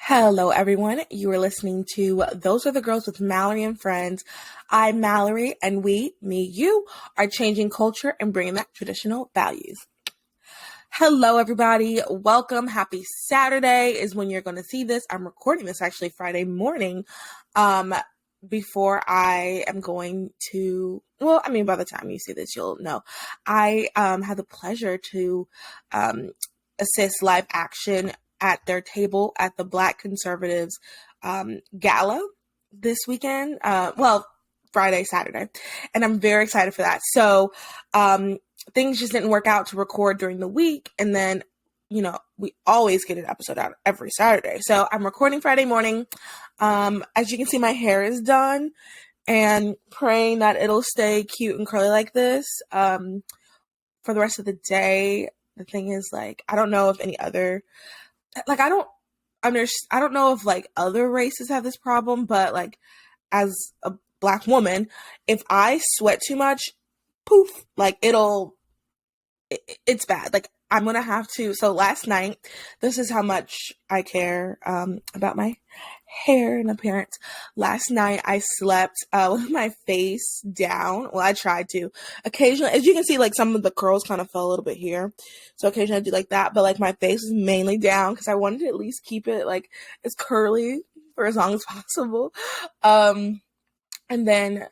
Hello, everyone. You are listening to Those Are the Girls with Mallory and Friends. I'm Mallory, and you, are changing culture and bringing back traditional values. Hello, everybody. Welcome. Happy Saturday is when you're going to see this. I'm recording this actually Friday morning before I am going to, by the time you see this, you'll know. I had the pleasure to assist live action at their table at the Black Conservatives Gala this weekend. Friday, Saturday. And I'm very excited for that. So things just didn't work out to record during the week. And then, we always get an episode out every Saturday. So I'm recording Friday morning. As you can see, my hair is done and praying that it'll stay cute and curly like this for the rest of the day. The thing is, I don't know if any other, I don't know if other races have this problem, but as a Black woman, if I sweat too much, poof, it's bad. I'm going to have to. So last night, this is how much I care about my hair and appearance. Last night, I slept with my face down. Well, I tried to. Occasionally, as you can see, some of the curls kind of fell a little bit here. So occasionally I do like that. But my face is mainly down because I wanted to at least keep it as curly for as long as possible. And then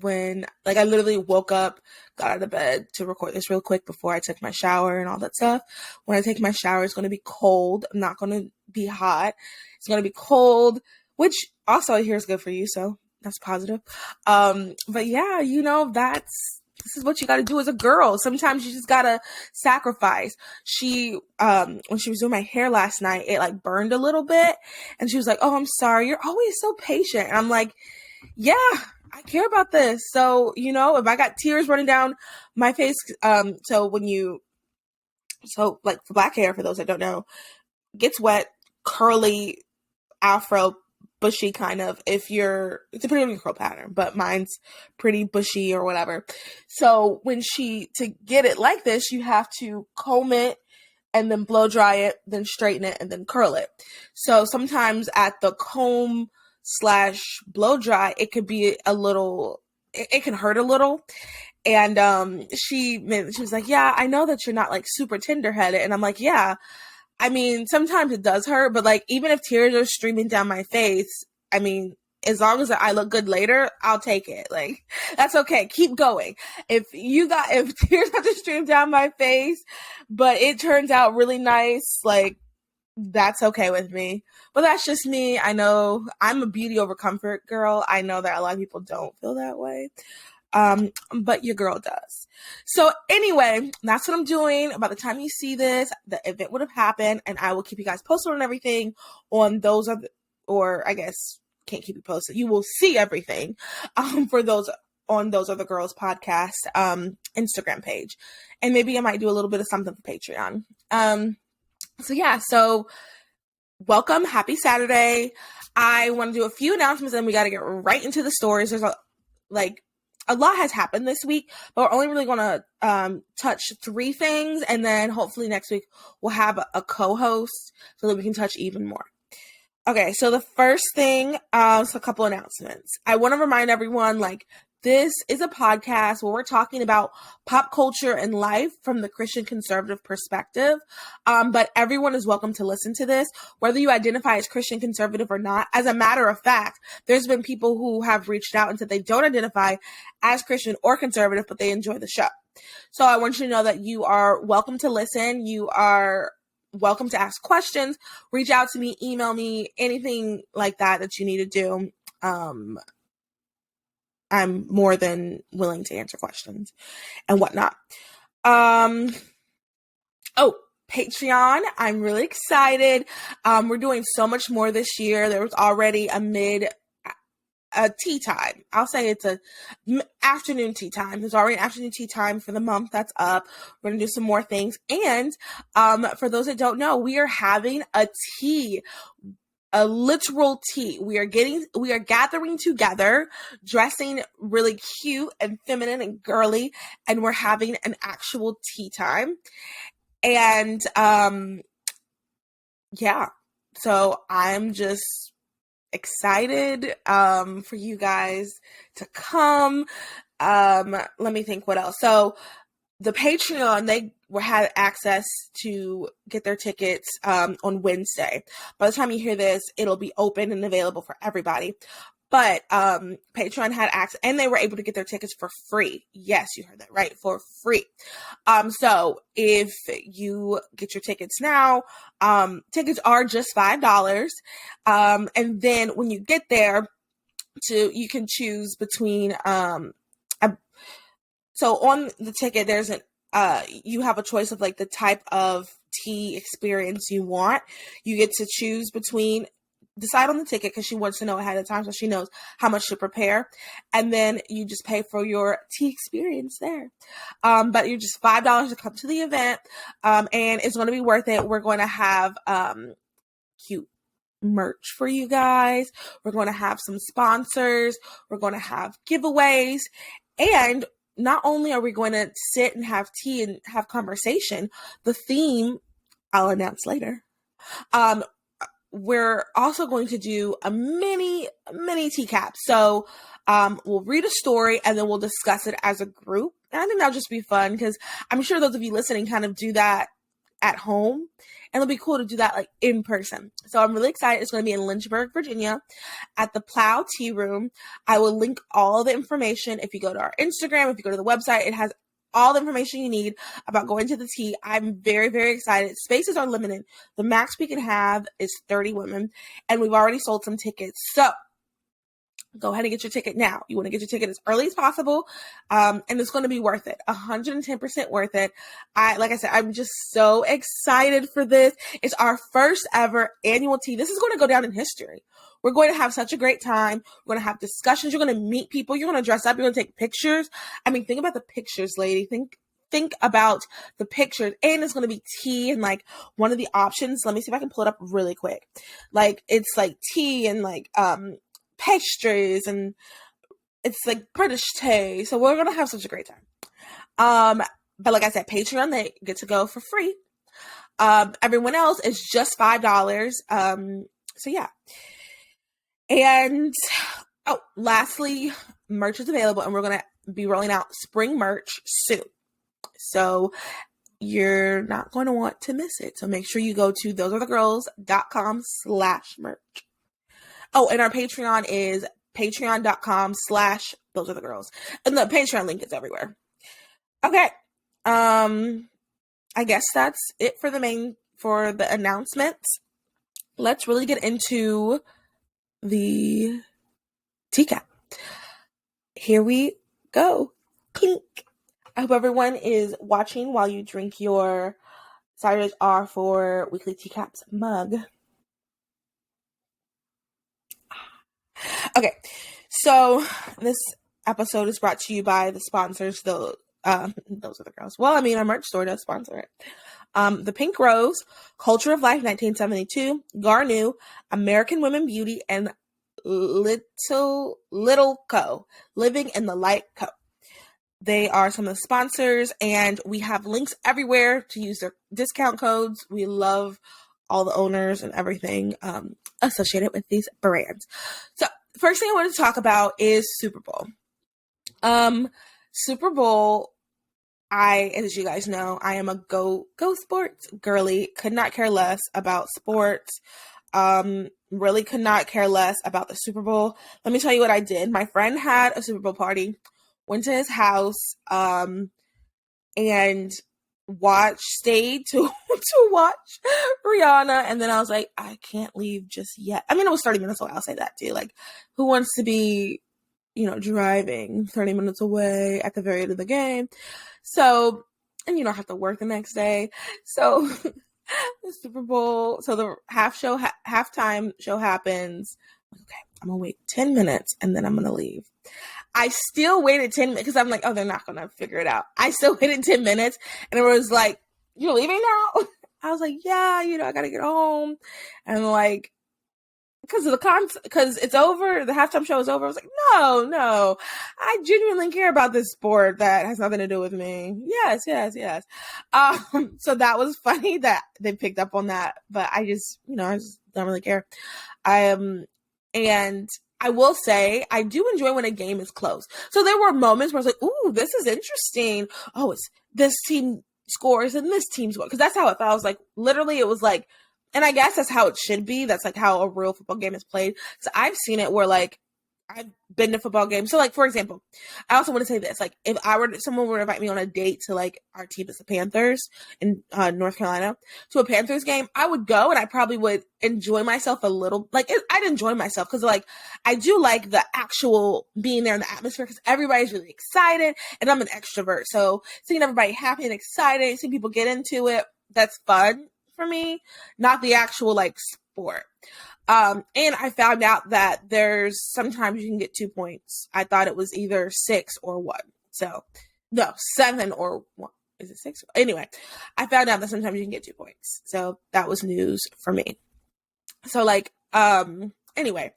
when I literally woke up, got out of bed to record this real quick before I took my shower and all that stuff. When I take my shower, it's going to be cold. I'm not going to be hot. It's going to be cold, which also I hear is good for you. So that's positive. But yeah, this is what you got to do as a girl. Sometimes you just got to sacrifice. When she was doing my hair last night, it burned a little bit. And she was like, "Oh, I'm sorry. You're always so patient." And I'm like, yeah, I care about this. So, if I got tears running down my face, for black hair, for those that don't know, gets wet, curly, afro, bushy kind of, it's depending on your curl pattern, but mine's pretty bushy or whatever. So to get it like this, you have to comb it and then blow dry it, then straighten it, and then curl it. So sometimes at the comb / blow dry, it could be it can hurt a little. And she was like, "Yeah, I know that you're not super tender headed." And I'm like, "Yeah, I mean, sometimes it does hurt, but even if tears are streaming down my face, I mean, as long as I look good later, I'll take it. That's okay. Keep going. If tears have to stream down my face, but it turns out really nice, that's okay with me." But that's just me. I know I'm a beauty over comfort girl. I know that a lot of people don't feel that way. But your girl does. So anyway, that's what I'm doing. By the time you see this, the event would have happened, and I will keep you guys posted on everything on those or I guess can't keep you posted. You will see everything for those on Those Are the Girls podcast Instagram page. And maybe I might do a little bit of something for Patreon. So welcome. Happy Saturday. I want to do a few announcements and we got to get right into the stories. There's a lot has happened this week, but we're only really going to touch 3 things. And then hopefully next week we'll have a co-host so that we can touch even more. Okay. So the first thing is a couple announcements. I want to remind everyone, this is a podcast where we're talking about pop culture and life from the Christian conservative perspective. But everyone is welcome to listen to this, whether you identify as Christian conservative or not. As a matter of fact, there's been people who have reached out and said they don't identify as Christian or conservative, but they enjoy the show. So I want you to know that you are welcome to listen. You are welcome to ask questions, reach out to me, email me, anything like that you need to do. I'm more than willing to answer questions and whatnot. Patreon. I'm really excited. We're doing so much more this year. There was already a tea time. I'll say it's a afternoon tea time. There's already an afternoon tea time for the month that's up. We're going to do some more things. And for those that don't know, we are having a literal tea. We are gathering together, dressing really cute and feminine and girly, and we're having an actual tea time. And yeah, So I'm just excited for you guys to come. Let me think what else. So the Patreon, they had access to get their tickets on Wednesday. By the time you hear this, it'll be open and available for everybody. But Patreon had access, and they were able to get their tickets for free. Yes, you heard that right, for free. So if you get your tickets now, tickets are just $5. And then when you get there, you can choose between so on the ticket, there's you have a choice of like the type of tea experience you want. You get to choose between, decide on the ticket because she wants to know ahead of time so she knows how much to prepare. And then you just pay for your tea experience there. But you're just $5 to come to the event. And it's going to be worth it. We're going to have cute merch for you guys. We're going to have some sponsors. We're going to have giveaways. And not only are we going to sit and have tea and have conversation, the theme I'll announce later. We're also going to do a mini TCAP. So we'll read a story and then we'll discuss it as a group. And I think that'll just be fun because I'm sure those of you listening kind of do that at home. And it'll be cool to do that like in person. So I'm really excited. It's going to be in Lynchburg, Virginia at the Plow Tea Room. I will link all the information. If you go to our Instagram, if you go to the website, it has all the information you need about going to the tea. I'm very, very excited. Spaces are limited. The max we can have is 30 women, and we've already sold some tickets. So go ahead and get your ticket now. You want to get your ticket as early as possible, and it's going to be worth it. 110% worth it. Like I said, I'm just so excited for this. It's our first ever annual tea. This is going to go down in history. We're going to have such a great time. We're going to have discussions. You're going to meet people. You're going to dress up. You're going to take pictures. I mean, think about the pictures, lady. Think about the pictures. And it's going to be tea and like one of the options. Let me see if I can pull it up really quick. Like it's like tea and like pastries and it's like British tea. So we're going to have such a great time. But like I said, Patreon, they get to go for free. Everyone else is just $5. So yeah. And, lastly, merch is available, and we're going to be rolling out spring merch soon. So you're not going to want to miss it. So make sure you go to thosearethegirls.com/merch. Oh, and our Patreon is patreon.com/thosearethegirls. And the Patreon link is everywhere. Okay. I guess that's it for the announcements. Let's really get into the teacup. Here we go. Clink. I hope everyone is watching while you drink your Saturdays Are for Weekly Teacaps mug. Okay, so this episode is brought to you by the sponsors. Those are the girls. Well, I mean, our merch store does sponsor it. The Pink Rose, Culture of Life 1972, Garnu, American Women Beauty, and Little Co. Living in the Light Co. They are some of the sponsors, and we have links everywhere to use their discount codes. We love all the owners and everything associated with these brands. So, first thing I want to talk about is Super Bowl. Super Bowl, as you guys know, I am a go sports girly. Could not care less about sports. Really could not care less about the Super Bowl. Let me tell you what I did. My friend had a Super Bowl party, went to his house, and stayed to watch Rihanna. And then I was like, I can't leave just yet. I mean, it was 30 minutes away. I'll say that too. Like, who wants to be, driving 30 minutes away at the very end of the game? So, and you don't have to work the next day. So the Super Bowl, so the halftime show happens. Okay, I'm gonna wait 10 minutes and then I'm gonna leave. I still waited 10 minutes because I'm like, oh, they're not gonna figure it out. I still waited 10 minutes and it was like, you're leaving now? I was like, yeah, I gotta get home. And like, because it's over, the halftime show is over. I was like, no, I genuinely care about this sport that has nothing to do with me. Yes. So that was funny that they picked up on that, but I just don't really care. And I will say, I do enjoy when a game is close. So there were moments where I was like, ooh, this is interesting. Oh, it's this team scores and this team scores. Because that's how it felt. I was like, literally, it was like, and I guess that's how it should be. That's like how a real football game is played. So I've seen it where like, I've been to football games. So like, for example, I also want to say this, like if someone were to invite me on a date to like our team is the Panthers in North Carolina to a Panthers game, I would go and I probably would enjoy myself a little, I'd enjoy myself because like, I do like the actual being there in the atmosphere because everybody's really excited and I'm an extrovert. So seeing everybody happy and excited, seeing people get into it, that's fun for me, not the actual like sport. And I found out that sometimes you can get 2 points. I thought it was either 6 or 1. So, no, 7 or 1. Is it 6? Anyway, I found out that sometimes you can get 2 points. So that was news for me. So anyway.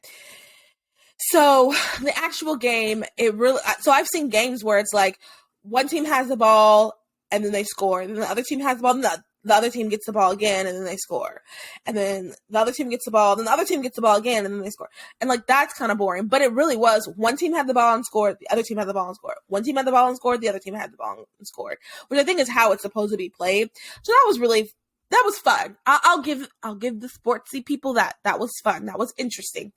So the actual game, so I've seen games where it's like one team has the ball and then they score. And then the other team has the ball and the other team gets the ball again and then they score. And then the other team gets the ball, then the other team gets the ball again and then they score. And like, that's kind of boring. But it really was one team had the ball and scored, the other team had the ball and scored. One team had the ball and scored, the other team had the ball and scored. Which I think is how it's supposed to be played. So that was fun. I'll give the sportsy people that was fun. That was interesting.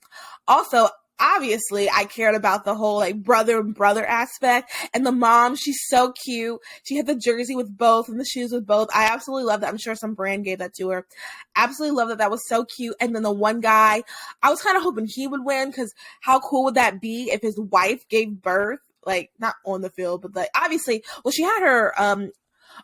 Also, obviously, I cared about the whole like brother and brother aspect. And the mom, she's so cute. She had the jersey with both and the shoes with both. I absolutely love that. I'm sure some brand gave that to her. Absolutely love that. That was so cute. And then the one guy, I was kind of hoping he would win because how cool would that be if his wife gave birth? Like, not on the field, but like, obviously, well, she had her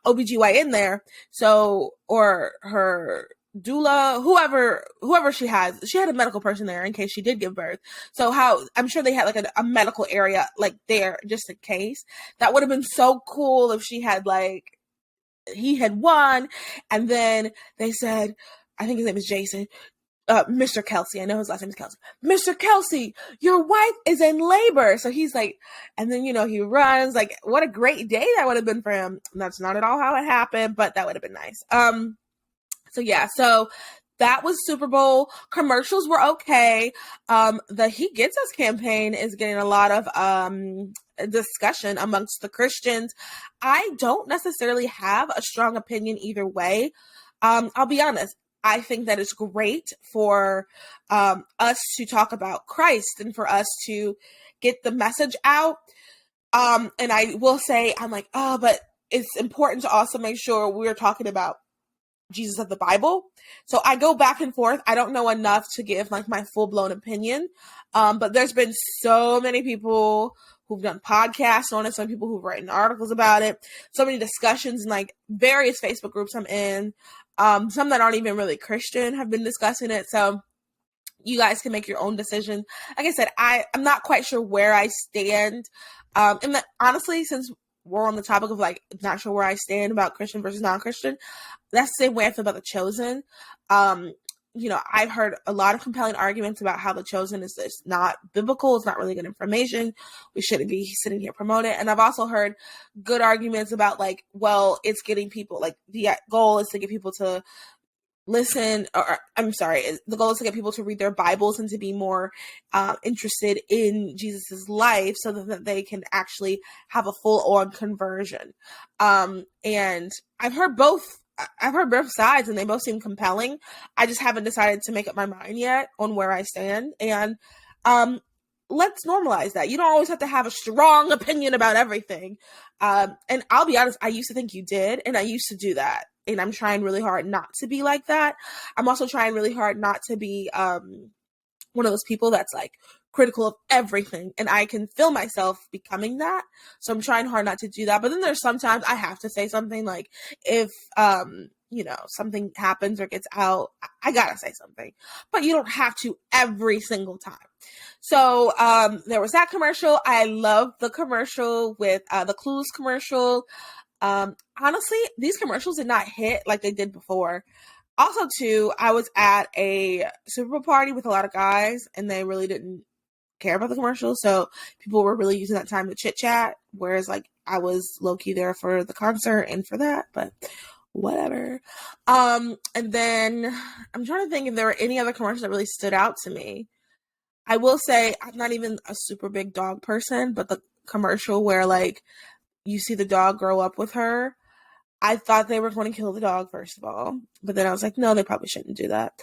OBGYN there. So, or her doula, whoever she had a medical person there in case she did give birth. So I'm sure they had like a medical area like there just in case. That would have been so cool if she had like, he had won. And then they said, I think his name is Jason, Mr. Kelsey. I know his last name is Kelsey. Mr. Kelsey, your wife is in labor. So he's like, and then, he runs. Like, what a great day that would have been for him. And that's not at all how it happened, but that would have been nice. So yeah, so that was Super Bowl. Commercials were okay. The He Gets Us campaign is getting a lot of discussion amongst the Christians. I don't necessarily have a strong opinion either way. I'll be honest. I think that it's great for us to talk about Christ and for us to get the message out. And I will say, I'm like, but it's important to also make sure we're talking about Jesus of the Bible. So I go back and forth. I don't know enough to give like my full-blown opinion. But there's been so many people who've done podcasts on it, some people who've written articles about it, so many discussions in like various Facebook groups I'm in. Some that aren't even really Christian have been discussing it. So you guys can make your own decision. Like I said, I'm not quite sure where I stand. And honestly, since we're on the topic of like not sure where I stand about Christian versus non-Christian, that's the same way I feel about The Chosen. I've heard a lot of compelling arguments about how The Chosen is just not biblical. It's not really good information. We shouldn't be sitting here promoting it. And I've also heard good arguments about like, well, it's getting people, like the goal is to get people to listen, or I'm sorry, the goal is to get people to read their Bibles and to be more interested in Jesus's life so that they can actually have a full-on conversion. And I've heard both sides and they both seem compelling. I just haven't decided to make up my mind yet on where I stand. And let's normalize that. You don't always have to have a strong opinion about everything. And I'll be honest, I used to think you did, and I used to do that. And I'm trying really hard not to be like that. I'm also trying really hard not to be one of those people that's like critical of everything. And I can feel myself becoming that. So I'm trying hard not to do that. But then there's sometimes I have to say something, like if, something happens or gets out, I gotta say something. But you don't have to every single time. So there was that commercial. I love the commercial with the Clues commercial. Honestly, these commercials did not hit like they did before. Also, too, I was at a Super Bowl party with a lot of guys, and they really didn't care about the commercials. So people were really using that time to chit chat, whereas like I was low key there for the concert and for that, but whatever. And then I'm trying to think if there were any other commercials that really stood out to me. I will say I'm not even a super big dog person, but the commercial where like you see the dog grow up with her, I thought they were going to kill the dog first of all, but then I was like, no, they probably shouldn't do that.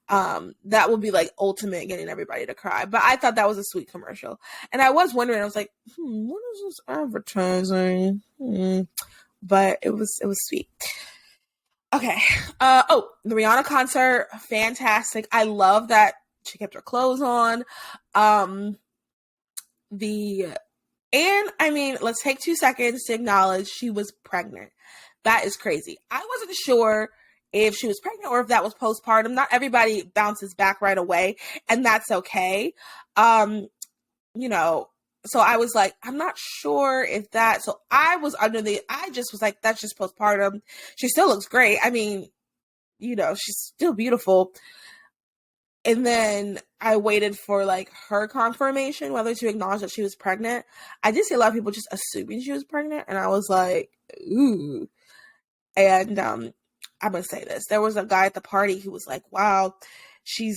That would be like ultimate getting everybody to cry. But I thought that was a sweet commercial, and I was wondering, I was like, what is this advertising? But it was sweet. Okay. Oh, the Rihanna concert, fantastic. I love that she kept her clothes on. And I mean, let's take 2 seconds to acknowledge she was pregnant. That is crazy. I wasn't sure if she was pregnant or if that was postpartum. Not everybody bounces back right away, and that's okay. You know, so I was like, I'm not sure if that. So I just was like, that's just postpartum. She still looks great. I mean, you know, she's still beautiful. And then I waited for like her confirmation, whether to acknowledge that she was pregnant. I did see a lot of people just assuming she was pregnant, and I was like, ooh. And I'm gonna say this: there was a guy at the party who was like, "Wow, he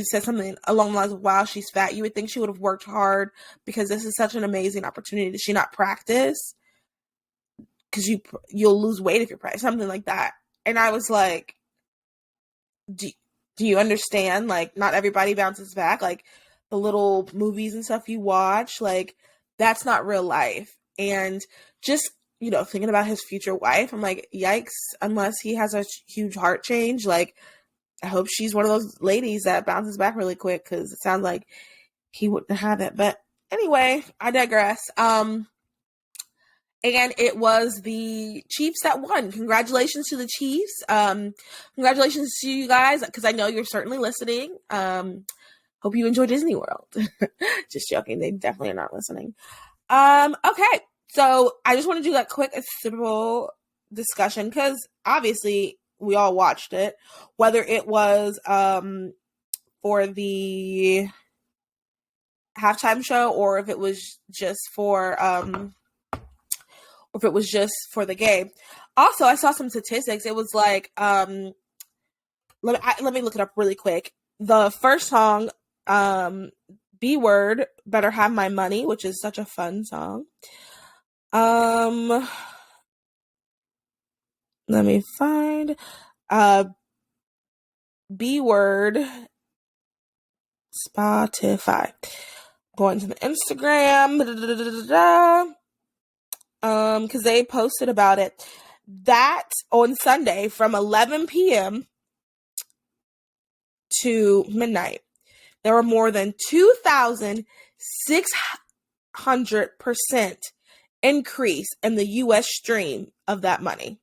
said something along the lines of, wow, she's fat. You would think she would have worked hard because this is such an amazing opportunity. Did she not practice? Because you'll lose weight if you're pregnant," something like that. And I was like, do you understand? Like, not everybody bounces back. Like, the little movies and stuff you watch, like, that's not real life. And just, you know, thinking about his future wife, I'm like, yikes, unless he has a huge heart change. Like, I hope she's one of those ladies that bounces back really quick, because it sounds like he wouldn't have it. But anyway, I digress. And it was the Chiefs that won. Congratulations to the Chiefs. Congratulations to you guys, because I know you're certainly listening. Hope you enjoy Disney World. Just joking. They definitely are not listening. Okay. So I just want to do that quick, simple discussion, because obviously we all watched it, whether it was for the halftime show or if it was just for the game. Also, I saw some statistics. It was like, let me look it up really quick. The first song, B Word, Better Have My Money, which is such a fun song. Let me find B Word Spotify. Going to the Instagram, because they posted about it. That on Sunday from 11 p.m. to midnight, there were more than 2,600% increase in the U.S. stream of that money,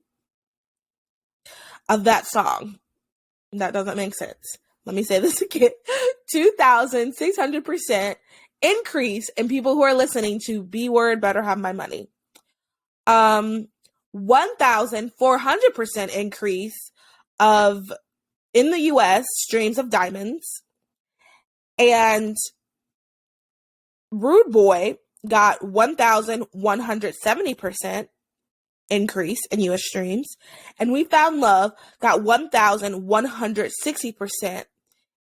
of that song. That doesn't make sense. Let me say this again. 2,600% increase in people who are listening to B Word, Better Have My Money. 1,400% increase in the U.S. streams of Diamonds. And Rude Boy got 1,170% increase in U.S. streams. And We Found Love got 1,160%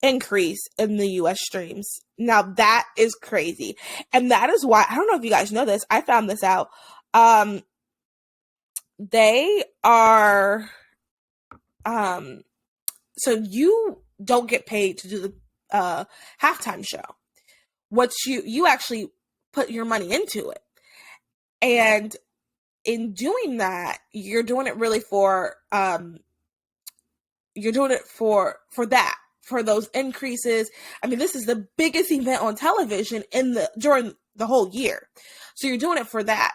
increase in the U.S. streams. Now that is crazy. And that is why, I don't know if you guys know this, I found this out. They are, so you don't get paid to do the halftime show. What you actually put your money into it. And in doing that, you're doing it really for that, for those increases. I mean, this is the biggest event on television during the whole year. So you're doing it for that.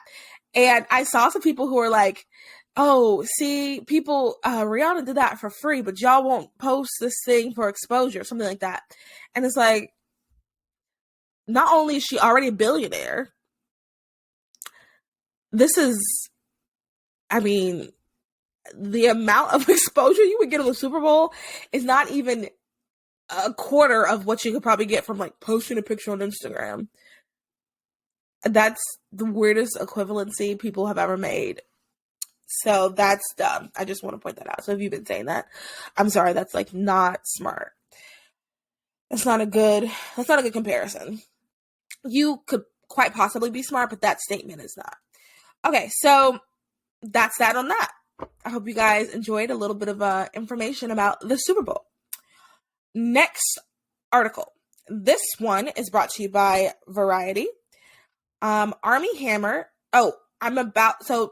And I saw some people who were like, oh, see, people, Rihanna did that for free, but y'all won't post this thing for exposure, something like that. And it's like, not only is she already a billionaire, this is, I mean, the amount of exposure you would get on the Super Bowl is not even a quarter of what you could probably get from like posting a picture on Instagram. That's the weirdest equivalency people have ever made. So that's dumb. I just want to point that out. So if you've been saying that, I'm sorry, that's like not smart. That's not a good comparison. You could quite possibly be smart, but that statement is not. Okay, so that's that on that. I hope you guys enjoyed a little bit of information about the Super Bowl. Next article. This one is brought to you by Variety. Army Hammer. Oh,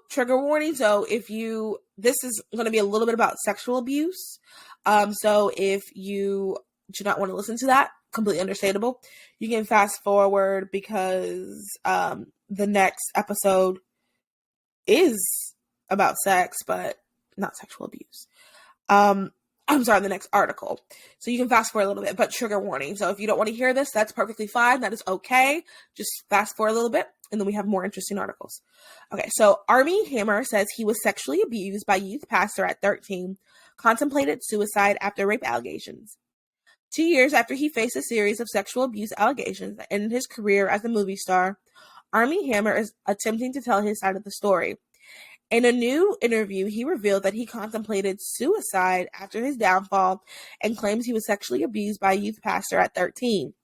trigger warning. So this is going to be a little bit about sexual abuse. So if you do not want to listen to that, completely understandable. You can fast forward because the next episode is about sex, but not sexual abuse. I'm sorry, the next article. So you can fast forward a little bit, but trigger warning. So if you don't want to hear this, that's perfectly fine. That is okay. Just fast forward a little bit, and then we have more interesting articles. Okay, so Army Hammer says he was sexually abused by youth pastor at 13, contemplated suicide after rape allegations. 2 years after he faced a series of sexual abuse allegations that ended his career as a movie star, Army Hammer is attempting to tell his side of the story. In a new interview, he revealed that he contemplated suicide after his downfall and claims he was sexually abused by a youth pastor at 13.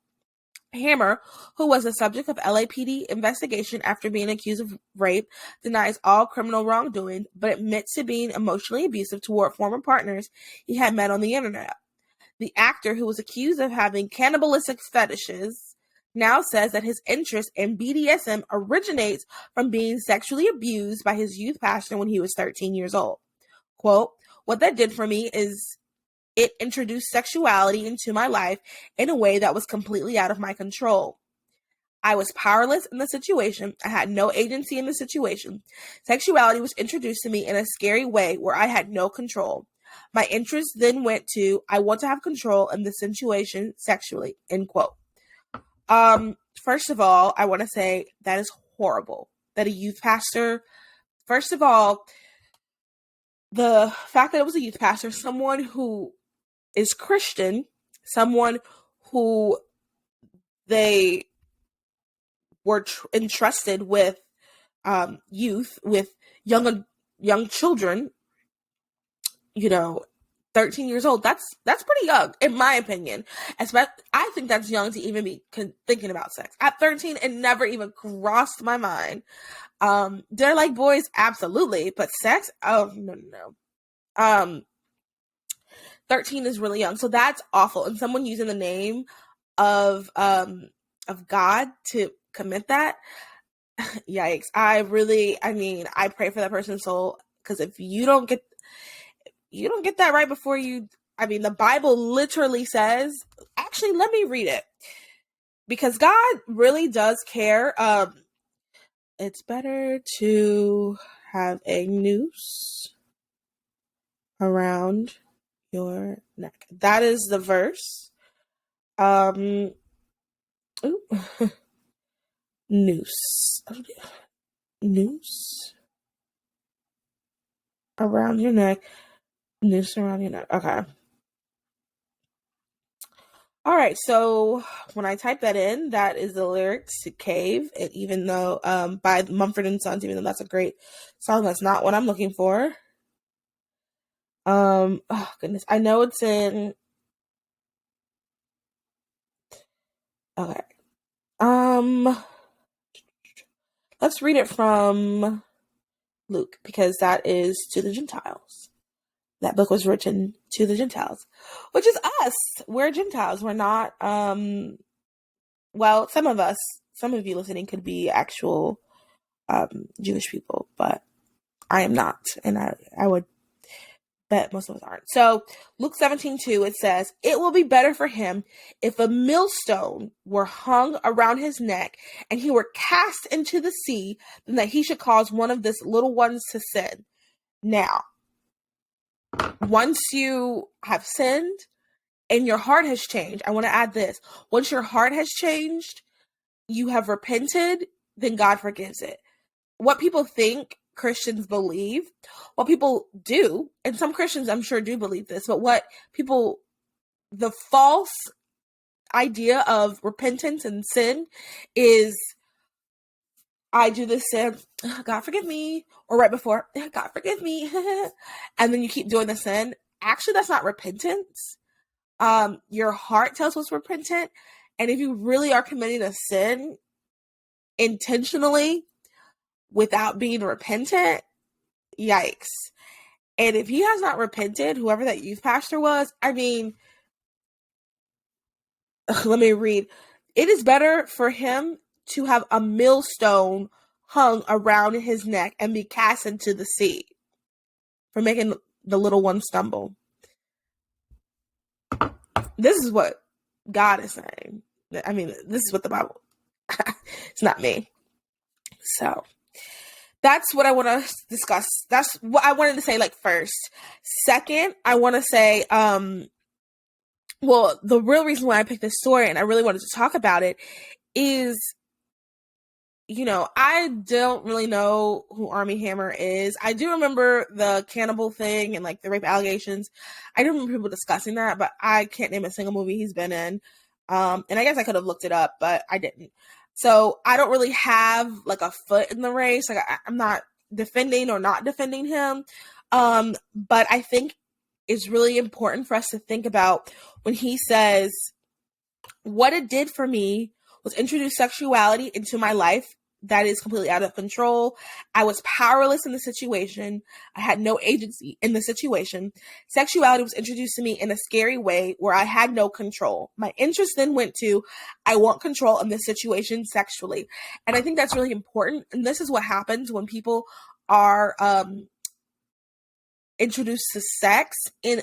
Hammer, who was the subject of LAPD investigation after being accused of rape, denies all criminal wrongdoing, but admits to being emotionally abusive toward former partners he had met on the internet. The actor, who was accused of having cannibalistic fetishes, now says that his interest in BDSM originates from being sexually abused by his youth pastor when he was 13 years old. Quote, "What that did for me is it introduced sexuality into my life in a way that was completely out of my control. I was powerless in the situation. I had no agency in the situation. Sexuality was introduced to me in a scary way where I had no control. My interest then went to, I want to have control in the situation sexually," end quote. First of all, I want to say that is horrible. That a youth pastor, first of all, the fact that it was a youth pastor, someone who is Christian, someone who they were entrusted with youth, with young children, 13 years old, that's pretty young, in my opinion. I think that's young to even be thinking about sex. At 13, it never even crossed my mind. Did I like boys? Absolutely. But sex? Oh, no. 13 is really young. So that's awful. And someone using the name of God to commit that, yikes. I pray for that person's soul, because if you don't get that right before the Bible literally says, actually, let me read it, because God really does care. It's better to have a noose around your neck. That is the verse. Noose around your neck. Noose around your neck. Okay. All right, so when I type that in, that is the lyrics to Cave. And even though, by Mumford and Sons, even though that's a great song, that's not what I'm looking for. Oh goodness, I know it's in. Okay. Let's read it from Luke, because that is to the Gentiles. That book was written to the Gentiles, which is us. We're Gentiles. We're not, well, some of you listening could be actual Jewish people, but I am not. And I would bet most of us aren't. So Luke 17:2, it says, "It will be better for him if a millstone were hung around his neck and he were cast into the sea than that he should cause one of these little ones to sin." Now, once you have sinned and your heart has changed, I want to add this. Once your heart has changed, you have repented, then God forgives it. What people think Christians believe, what people do, and some Christians I'm sure do believe this, but the false idea of repentance and sin is, I do this sin, God forgive me, or right before, God forgive me, and then you keep doing the sin. Actually, that's not repentance. Your heart tells what's repentant, and if you really are committing a sin intentionally without being repentant, yikes. And if he has not repented, whoever that youth pastor was, I mean, let me read. It is better for him to have a millstone hung around his neck and be cast into the sea for making the little one stumble. This is what God is saying. I mean, this is what the Bible. It's not me. So that's what I want to discuss. That's what I wanted to say, like, first. Second, I want to say, well, the real reason why I picked this story and I really wanted to talk about it is, you know, I don't really know who Armie Hammer is. I do remember the cannibal thing and like the rape allegations. I do remember people discussing that, but I can't name a single movie he's been in. And I guess I could have looked it up, but I didn't. So I don't really have like a foot in the race. Like I'm not defending or not defending him. But I think it's really important for us to think about when he says, what it did for me was introduce sexuality into my life that is completely out of control. I was powerless in the situation. I had no agency in the situation. Sexuality was introduced to me in a scary way where I had no control. My interest then went to, I want control in this situation sexually. And I think that's really important. And this is what happens when people are introduced to sex in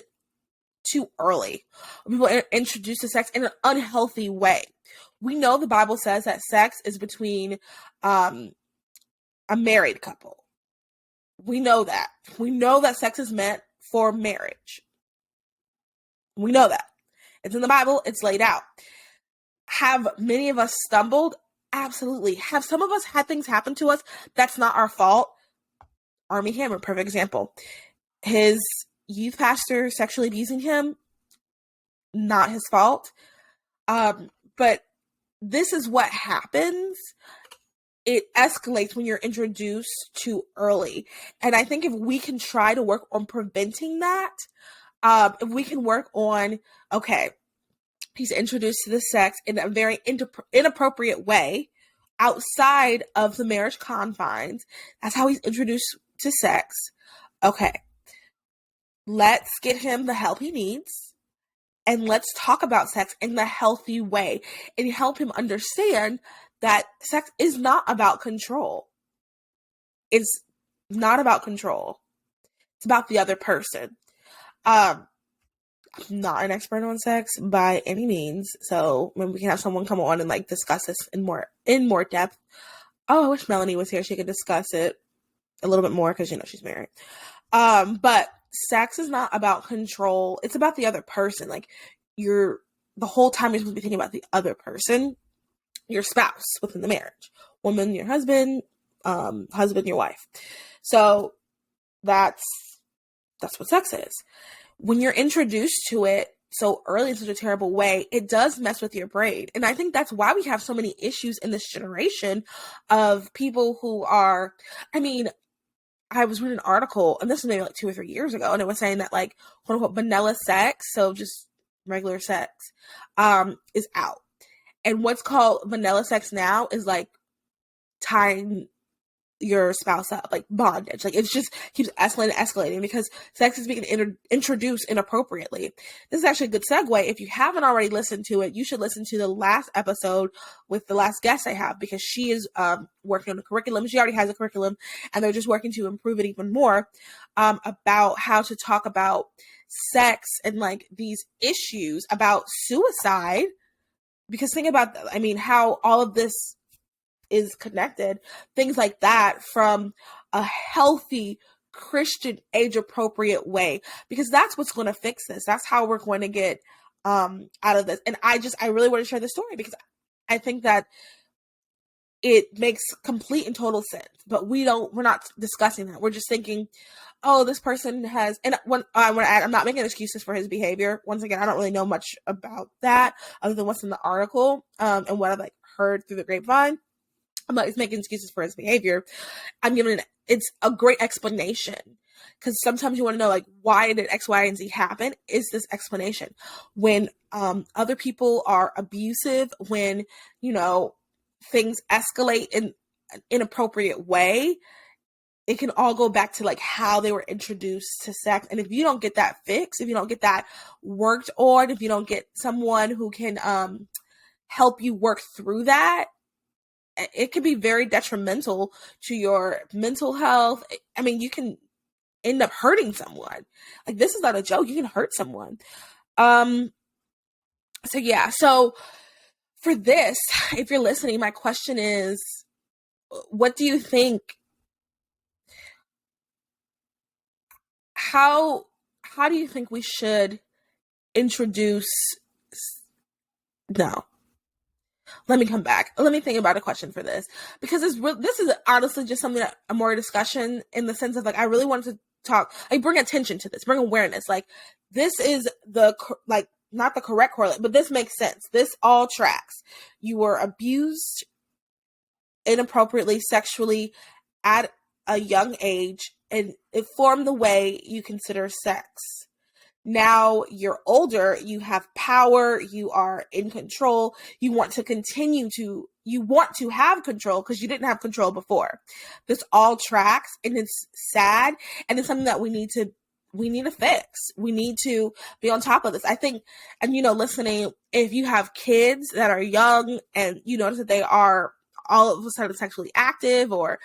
too early. People are introduced to sex in an unhealthy way. We know the Bible says that sex is between a married couple. We know that. We know that sex is meant for marriage. We know that. It's in the Bible. It's laid out. Have many of us stumbled? Absolutely. Have some of us had things happen to us that's not our fault? Armie Hammer, perfect example. His youth pastor sexually abusing him, not his fault. But this is what happens. It escalates when you're introduced too early. And I think if we can try to work on preventing that, if we can work on, okay, he's introduced to the sex in a very inappropriate way outside of the marriage confines. That's how he's introduced to sex. Okay, let's get him the help he needs. And let's talk about sex in the healthy way and help him understand that sex is not about control. It's not about control. It's about the other person. I'm not an expert on sex by any means, so maybe we can have someone come on and like discuss this in more depth. Oh, I wish Melanie was here. She could discuss it a little bit more because, you know, she's married. But sex is not about control. It's about the other person. Like the whole time you're supposed to be thinking about the other person, your spouse within the marriage, woman, your husband, husband, your wife. So that's what sex is. When you're introduced to it so early in such a terrible way, it does mess with your brain. And I think that's why we have so many issues in this generation of people who are, I mean, I was reading an article, and this was maybe like 2 or 3 years ago, and it was saying that like quote unquote vanilla sex, so just regular sex, is out. And what's called vanilla sex now is like tying your spouse up, like bondage. Like it just keeps escalating because sex is being introduced inappropriately. This is actually a good segue. If you haven't already listened to it, you should listen to the last episode with the last guest I have, because she is working on a curriculum. She already has a curriculum, and they're just working to improve it even more, about how to talk about sex and like these issues about suicide. Because think about, I mean, how all of this is connected, things like that, from a healthy Christian age appropriate way, because that's what's going to fix this. That's how we're going to get out of this. And I really want to share this story because I think that it makes complete and total sense, but we're not discussing that. We're just thinking, oh, this person has, and when I want to add, I'm not making excuses for his behavior. Once again, I don't really know much about that other than what's in the article, and what I've like heard through the grapevine. I'm not making excuses for his behavior. I'm giving it's a great explanation, because sometimes you want to know, like, why did X, Y, and Z happen? Is this explanation? When other people are abusive, when, things escalate in an inappropriate way, it can all go back to like how they were introduced to sex. And if you don't get that fixed, if you don't get that worked on, if you don't get someone who can help you work through that, it can be very detrimental to your mental health. I mean, you can end up hurting someone. Like, this is not a joke. You can hurt someone. So yeah. So for this, if you're listening, my question is, what do you think? How do you think we should introduce? No. Let me come back. Let me think about a question for this, because this is honestly just something that a more discussion, in the sense of like, I really wanted to talk, like, bring attention to this, bring awareness. Like, this is like, not the correct correlate, but this makes sense. This all tracks. You were abused inappropriately sexually at a young age, and it formed the way you consider sex. Now you're older, you have power, you are in control, you want to have control because you didn't have control before. This all tracks, and it's sad, and it's something that we need to fix. We need to be on top of this. I think, and listening, if you have kids that are young and you notice that they are all of a sudden sexually active, or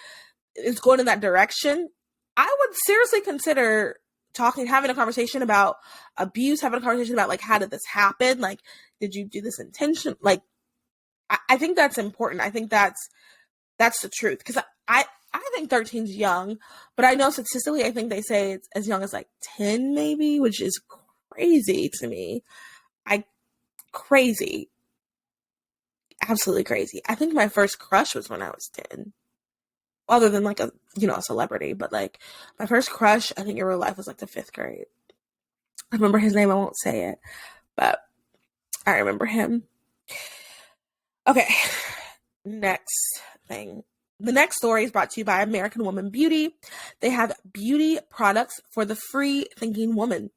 it's going in that direction, I would seriously consider having a conversation about abuse, having a conversation about, like, how did this happen? Like, did you do this intention? Like, I think that's important. I think that's the truth. Because I think 13 is young, but I know statistically, I think they say it's as young as like 10 maybe, which is crazy to me. Crazy. Absolutely crazy. I think my first crush was when I was 10. Other than like a celebrity, but like my first crush, I think in real life, was like the 5th grade. I remember his name. I won't say it, but I remember him. Okay. Next thing. The next story is brought to you by American Woman Beauty. They have beauty products for the free thinking woman.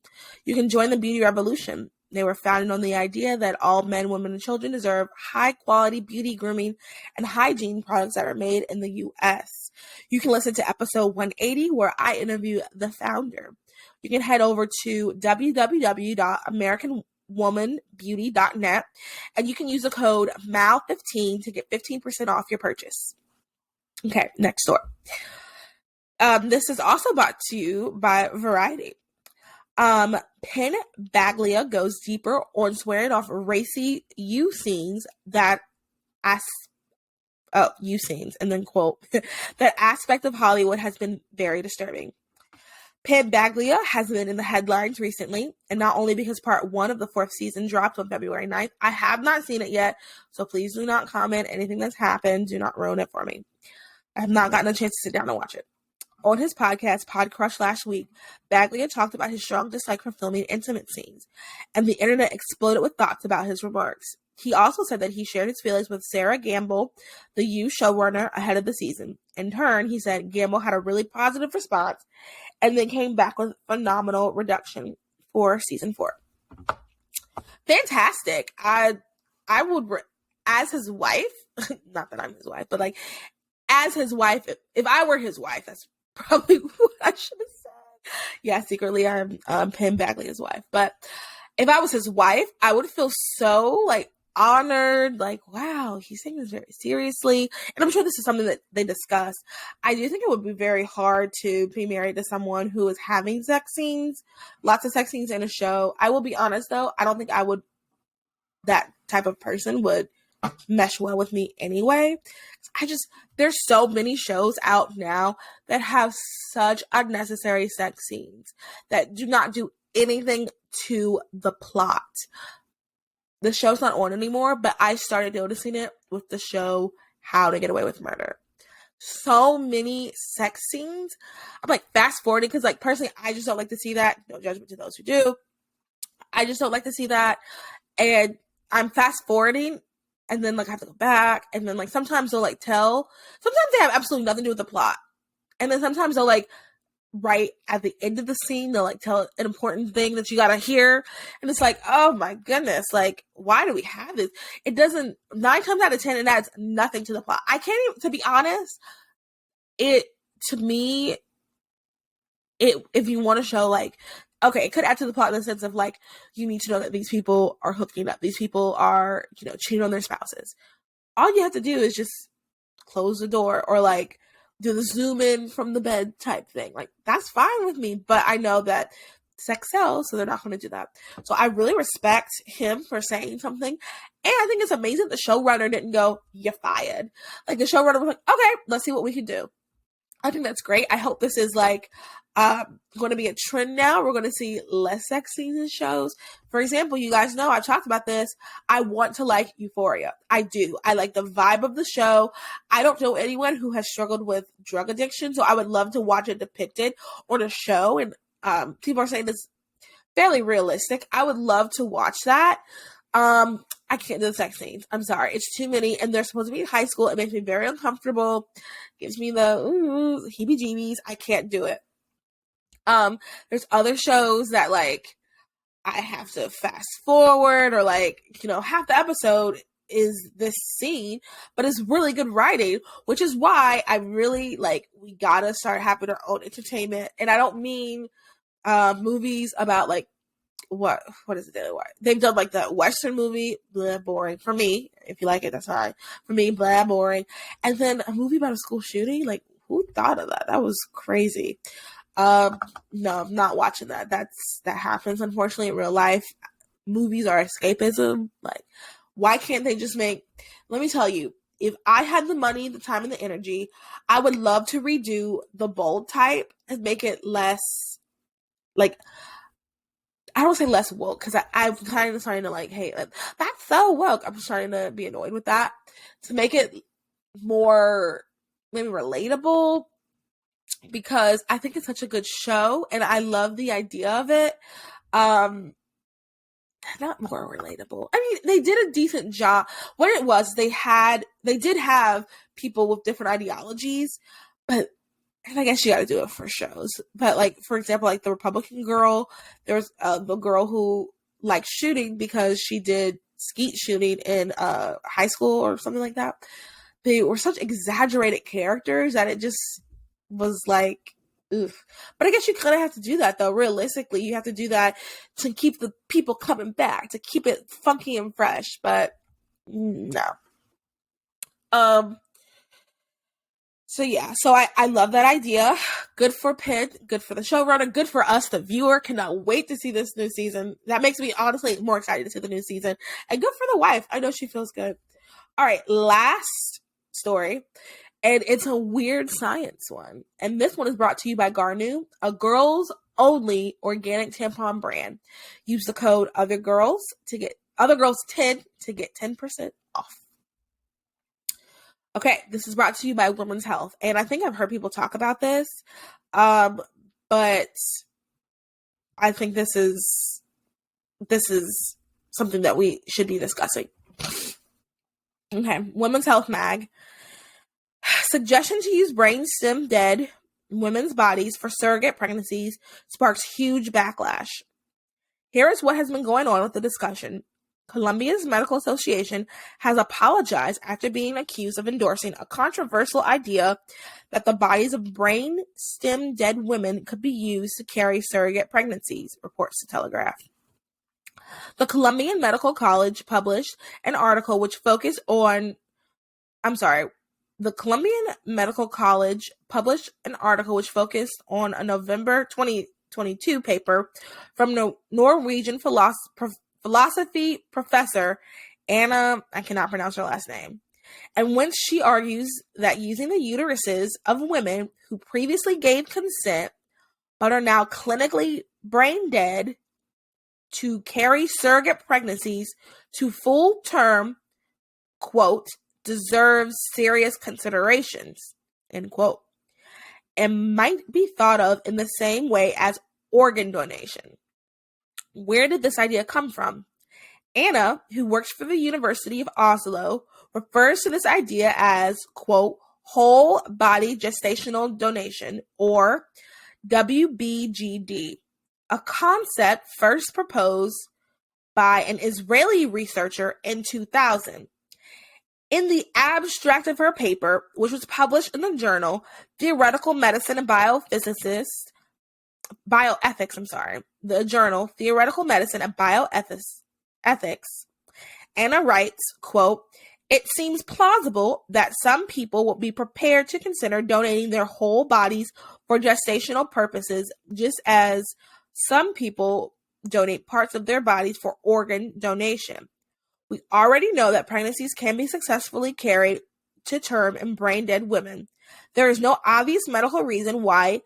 You can join the beauty revolution. They were founded on the idea that all men, women, and children deserve high-quality beauty, grooming, and hygiene products that are made in the U.S. You can listen to episode 180, where I interview the founder. You can head over to www.americanwomanbeauty.net, and you can use the code MAL15 to get 15% off your purchase. Okay, next story. This is also brought to you by Variety. Penn Baglia goes deeper on swearing off racy scenes and then quote, that aspect of Hollywood has been very disturbing. Penn Baglia has been in the headlines recently, and not only because part 1 of the 4th season dropped on February 9th. I have not seen it yet, so please do not comment anything that's happened. Do not ruin it for me. I have not gotten a chance to sit down and watch it. On his podcast, Pod Crush, last week, Baglia talked about his strong dislike for filming intimate scenes, and the internet exploded with thoughts about his remarks. He also said that he shared his feelings with Sarah Gamble, the You showrunner, ahead of the season. In turn, he said Gamble had a really positive response, and then came back with phenomenal reduction for season 4. Fantastic. I would, as his wife, not that I'm his wife, but like, as his wife, if I were his wife, that's probably what I should have said. Yeah, secretly I'm Penn Baglia's wife. But if I was his wife, I would feel so like honored, like, wow, he's taking this very seriously. And I'm sure this is something that they discuss. I do think it would be very hard to be married to someone who is having sex scenes, lots of sex scenes in a show. I will be honest though, I don't think that type of person would mesh well with me anyway. There's so many shows out now that have such unnecessary sex scenes that do not do anything to the plot. The show's not on anymore, but I started noticing it with the show How to Get Away with Murder. So many sex scenes. I'm like fast forwarding because, like, personally, I just don't like to see that. No judgment to those who do. I just don't like to see that. And I'm fast forwarding, and then like I have to go back, and then like sometimes they'll like sometimes they have absolutely nothing to do with the plot, and then sometimes they'll like right at the end of the scene they'll like tell an important thing that you gotta hear, and it's like, oh my goodness, like why do we have this? It doesn't, 9 times out of 10 it adds nothing to the plot. I can't even, to be honest, it, to me, it, if you want to show like, okay, it could add to the plot in the sense of like, you need to know that these people are hooking up, these people are, you know, cheating on their spouses. All you have to do is just close the door or like do the zoom in from the bed type thing. Like, that's fine with me, but I know that sex sells, so they're not going to do that. So I really respect him for saying something. And I think it's amazing the showrunner didn't go, you're fired. Like, the showrunner was like, okay, let's see what we can do. I think that's great. I hope this is like going to be a trend now. We're going to see less sex scenes in shows. For example, you guys know I've talked about this. I want to like Euphoria. I do. I like the vibe of the show. I don't know anyone who has struggled with drug addiction, so I would love to watch it depicted on a show. And people are saying it's fairly realistic. I would love to watch that. I can't do the sex scenes. I'm sorry. It's too many, and they're supposed to be in high school. It makes me very uncomfortable. Gives me the heebie-jeebies. I can't do it. There's other shows that like I have to fast forward, or like, you know, half the episode is this scene, but it's really good writing, which is why I really like, we gotta start having our own entertainment. And I don't mean movies about like, what is it? They've done like the Western movie, blah, boring. For me, if you like it, that's fine. For me, blah, boring. And then a movie about a school shooting, like, who thought of that? That was crazy. No, I'm not watching that. That happens, unfortunately, in real life. Movies are escapism. Like, why can't they just make, let me tell you, if I had the money, the time, and the energy, I would love to redo the bold type and make it less, like, I don't say less woke, because I'm kind of starting to like, hey, that's so woke. I'm starting to be annoyed with that. To make it more maybe relatable, because I think it's such a good show and I love the idea of it. Not more relatable. I mean, they did a decent job. What it was, they did have people with different ideologies, but, and I guess you got to do it for shows. But like, for example, like the Republican girl, there was the girl who liked shooting because she did skeet shooting in high school or something like that. They were such exaggerated characters that it just was like, oof. But I guess you kind of have to do that though. Realistically, you have to do that to keep the people coming back, to keep it funky and fresh. But no. So yeah, so I love that idea. Good for Pitt, good for the showrunner, good for us, the viewer. Cannot wait to see this new season. That makes me honestly more excited to see the new season. And good for the wife. I know she feels good. All right, last story. And it's a weird science one. And this one is brought to you by Garnu, a girls only organic tampon brand. Use the code OTHERGIRLS10 to get 10% off. Okay, this is brought to you by Women's Health, and I think I've heard people talk about this, but I think this is something that we should be discussing. Okay, Women's Health Mag. Suggestion to use brain stem dead women's bodies for surrogate pregnancies sparks huge backlash. Here is what has been going on with the discussion. Colombia's Medical Association has apologized after being accused of endorsing a controversial idea that the bodies of brain stem dead women could be used to carry surrogate pregnancies, reports the Telegraph. The Colombian Medical College published an article which focused on, the Colombian Medical College published an article which focused on a November 2022 paper from Norwegian philosophy professor Anna, I cannot pronounce her last name, and when she argues that using the uteruses of women who previously gave consent but are now clinically brain dead to carry surrogate pregnancies to full term, quote, deserves serious considerations, end quote, and might be thought of in the same way as organ donation. Where did this idea come from? Anna, who works for the University of Oslo, refers to this idea as, quote, whole body gestational donation, or WBGD, a concept first proposed by an Israeli researcher in 2000. In the abstract of her paper, which was published in the journal Theoretical Medicine and Bioethics, the journal Theoretical Medicine and Bioethics, Anna writes, quote, it seems plausible that some people will be prepared to consider donating their whole bodies for gestational purposes, just as some people donate parts of their bodies for organ donation. We already know that pregnancies can be successfully carried to term in brain-dead women. There is no obvious medical reason why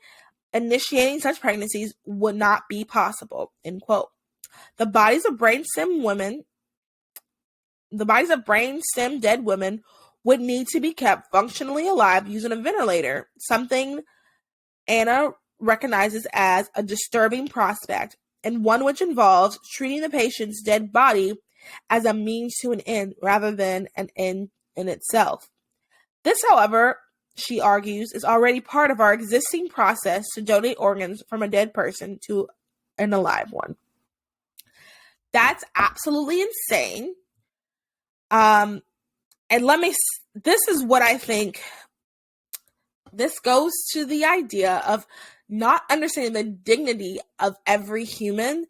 initiating such pregnancies would not be possible, end quote. The bodies of brain stem dead women would need to be kept functionally alive using a ventilator, something Anna recognizes as a disturbing prospect, and one which involves treating the patient's dead body as a means to an end rather than an end in itself. This, however, she argues, is already part of our existing process to donate organs from a dead person to an alive one. That's absolutely insane. And this is what I think, this goes to the idea of not understanding the dignity of every human,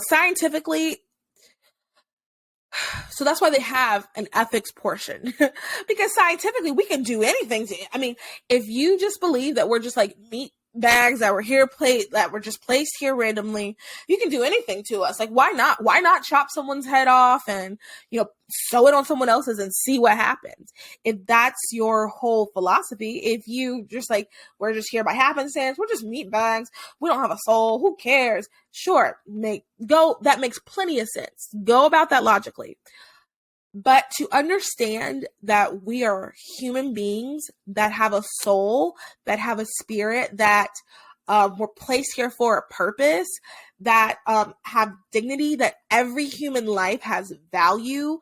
scientifically. So that's why they have an ethics portion, because scientifically we can do anything if you just believe that we're just like meat bags that were just placed here randomly, you can do anything to us. Like, why not chop someone's head off and, sew it on someone else's and see what happens? If that's your whole philosophy, if you just like, we're just here by happenstance, we're just meat bags, we don't have a soul, who cares? Sure, that makes plenty of sense. Go about that logically. But to understand that we are human beings that have a soul, that have a spirit, that were placed here for a purpose, that have dignity, that every human life has value,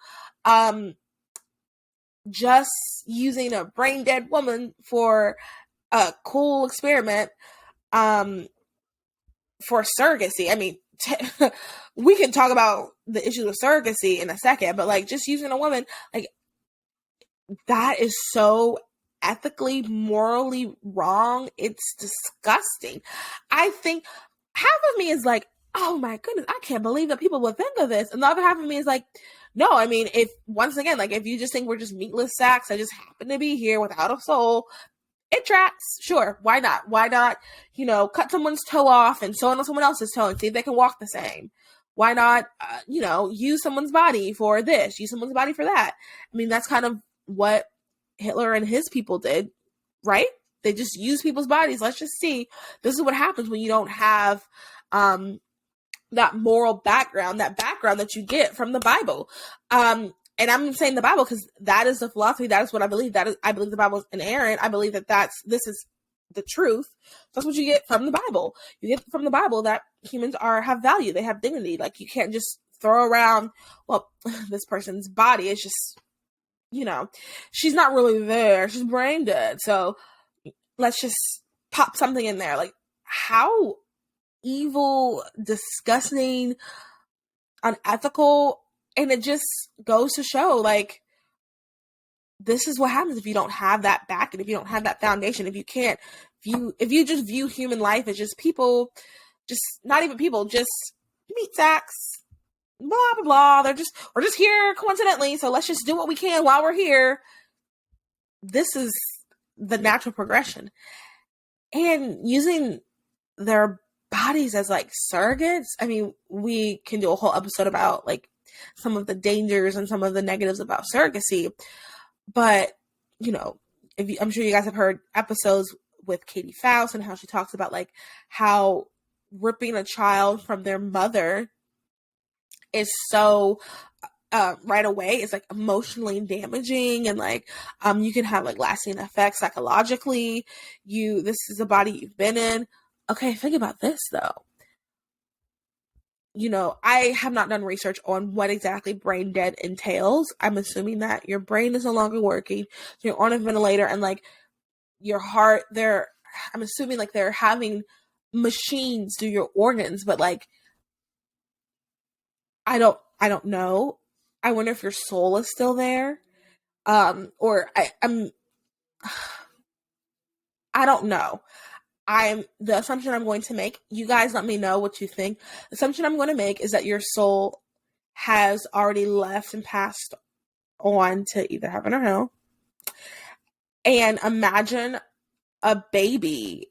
just using a brain dead woman for a cool experiment, for surrogacy. We can talk about the issues with surrogacy in a second, but just using a woman, that is so ethically, morally wrong. It's disgusting. I think half of me is like, oh my goodness, I can't believe that people would think of this. And the other half of me is like, no, if you just think we're just meatless sacks that just happen to be here without a soul, it tracks. Sure. Why not? Why not, cut someone's toe off and sew it on someone else's toe and see if they can walk the same? Why not, use someone's body for this, use someone's body for that? That's kind of what Hitler and his people did, right? They just use people's bodies. Let's just see. This is what happens when you don't have that moral background, that you get from the Bible. And I'm saying the Bible because that is the philosophy. That is what I believe. I believe the Bible is inerrant. I believe that this is the truth. That's what you get from the Bible. You get from the Bible that humans have value. They have dignity. Like, you can't just throw around, well, this person's body is just, she's not really there. She's brain dead. So let's just pop something in there. Like, how evil, disgusting, unethical. And it just goes to show, this is what happens if you don't have that backing, if you don't have that foundation, if you just view human life as just people, just not even people, just meat sacks, blah, blah, blah. We're just here coincidentally, so let's just do what we can while we're here. This is the natural progression. And using their bodies as surrogates, we can do a whole episode about some of the dangers and some of the negatives about surrogacy. But, I'm sure you guys have heard episodes with Katie Faust and how she talks about how ripping a child from their mother is so right away, it's emotionally damaging, and you can have lasting effects psychologically. This is a body you've been in. Okay, think about this though. I have not done research on what exactly brain dead entails. I'm assuming that your brain is no longer working, you're on a ventilator, and like your heart, I'm assuming like they're having machines do your organs, but like I don't know. I wonder if your soul is still there. Or I don't know. The assumption I'm going to make, you guys let me know what you think. The assumption I'm going to make is that your soul has already left and passed on to either heaven or hell. And imagine a baby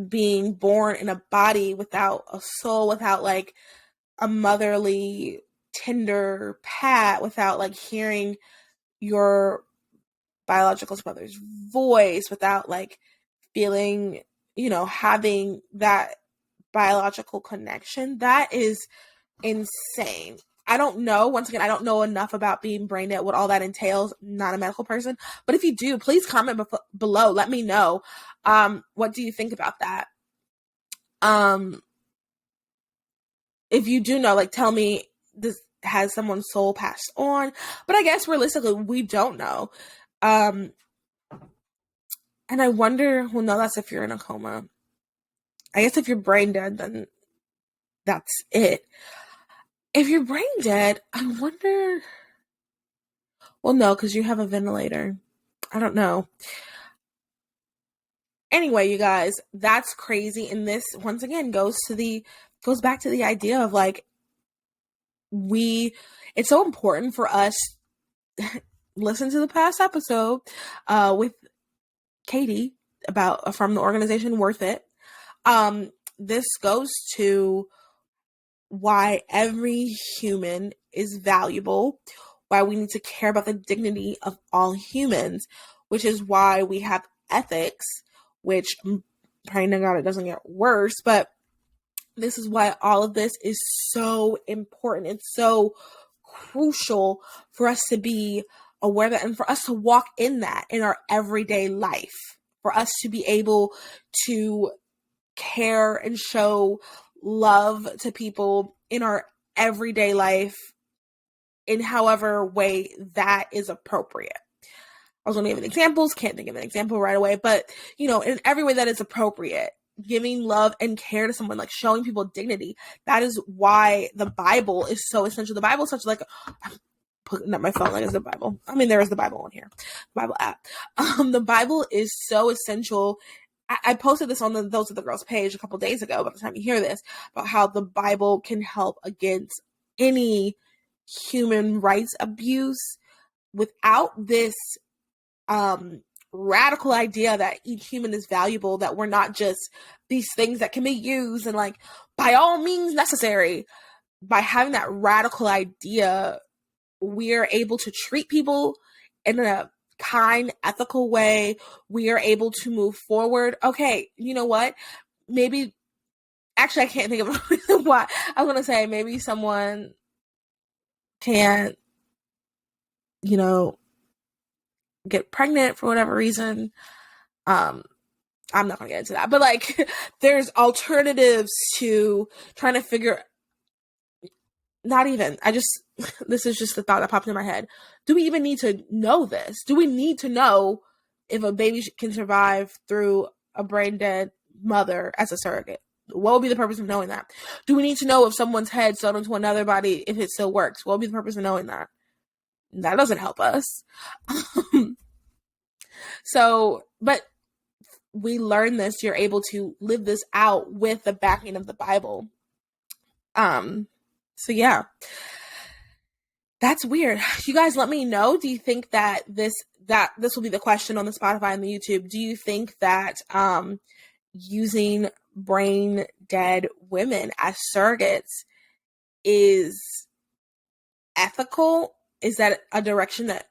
being born in a body without a soul, without like a motherly, tender pat, without like hearing your biological mother's voice, without like feeling, having that biological connection. That is insane. I don't know. Once again, I don't know enough about being brain dead, what all that entails. I'm not a medical person. But if you do, please comment below. Let me know. What do you think about that? If you do know, like, tell me, has someone's soul passed on? But I guess realistically, we don't know. And I wonder, well, no, that's if you're in a coma. I guess if you're brain dead, then that's it. If you're brain dead, I wonder. Well, no, because you have a ventilator. I don't know. Anyway, you guys, that's crazy. And this, once again, goes back to the idea of like, it's so important for us. Listen to the past episode with Katie about from the organization Worth It. This goes to why every human is valuable, why we need to care about the dignity of all humans, which is why we have ethics, which I'm praying to God it doesn't get worse, but this is why all of this is so important. It's so crucial for us to be aware of that and for us to walk in that in our everyday life, for us to be able to care and show love to people in our everyday life in however way that is appropriate. I was going to give examples, can't think of an example right away, but in every way that is appropriate, giving love and care to someone, like showing people dignity. That is why the Bible is so essential. The Bible is such like, I'm putting up my phone like it's the Bible. I mean, there is the Bible on here, the Bible app. The Bible is so essential. I posted this on the Those Are the Girls page a couple days ago, by the time you hear this, about how the Bible can help against any human rights abuse. Without this radical idea that each human is valuable, that we're not just these things that can be used and like by all means necessary, by having that radical idea, we are able to treat people in a kind, ethical way. We are able to move forward. Okay, you know what? Maybe, actually, I can't think of a reason why. I was going to say maybe someone can't, get pregnant for whatever reason. I'm not going to get into that. But like, there's alternatives to trying to figure. Not even. This is just the thought that popped in my head. Do we even need to know this? Do we need to know if a baby can survive through a brain dead mother as a surrogate? What would be the purpose of knowing that? Do we need to know if someone's head sewed into another body, if it still works? What would be the purpose of knowing that? That doesn't help us. But we learn this. You're able to live this out with the backing of the Bible. So yeah, that's weird. You guys let me know. Do you think that this will be the question on the Spotify and the YouTube? Do you think that using brain dead women as surrogates is ethical? Is that a direction that,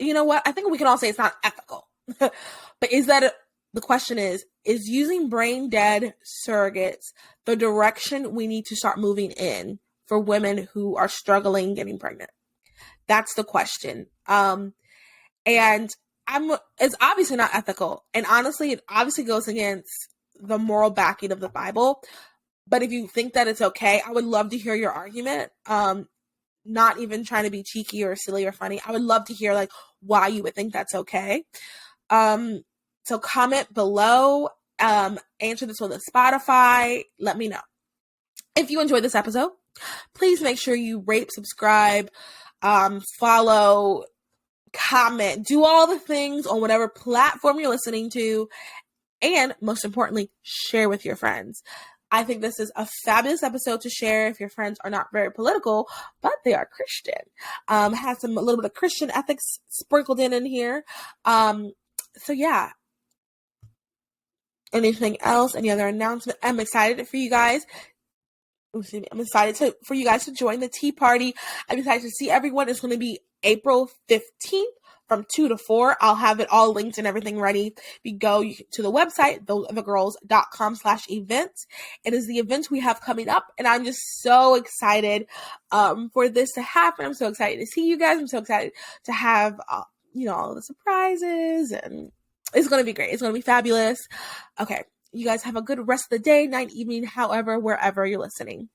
you know what? I think we can all say it's not ethical. But the question is using brain dead surrogates the direction we need to start moving in for women who are struggling getting pregnant? That's the question. And it's obviously not ethical. And honestly, it obviously goes against the moral backing of the Bible. But if you think that it's okay, I would love to hear your argument. Not even trying to be cheeky or silly or funny. I would love to hear like why you would think that's okay. So comment below. Answer this on the Spotify. Let me know. If you enjoyed this episode, please make sure you rate, subscribe, follow, comment, do all the things on whatever platform you're listening to, and most importantly, share with your friends. I think this is a fabulous episode to share if your friends are not very political, but they are Christian. Has a little bit of Christian ethics sprinkled in here. So yeah. Anything else? Any other announcement? I'm excited for you guys. I'm excited for you guys to join the tea party. I'm excited to see everyone. It's going to be April 15th from 2 to 4. I'll have it all linked and everything ready. You go to the website, theothergirls.com/events. It is the events we have coming up, and I'm just so excited for this to happen. I'm so excited to see you guys. I'm so excited to have all the surprises, and it's going to be great. It's going to be fabulous. Okay. You guys have a good rest of the day, night, evening, however, wherever you're listening.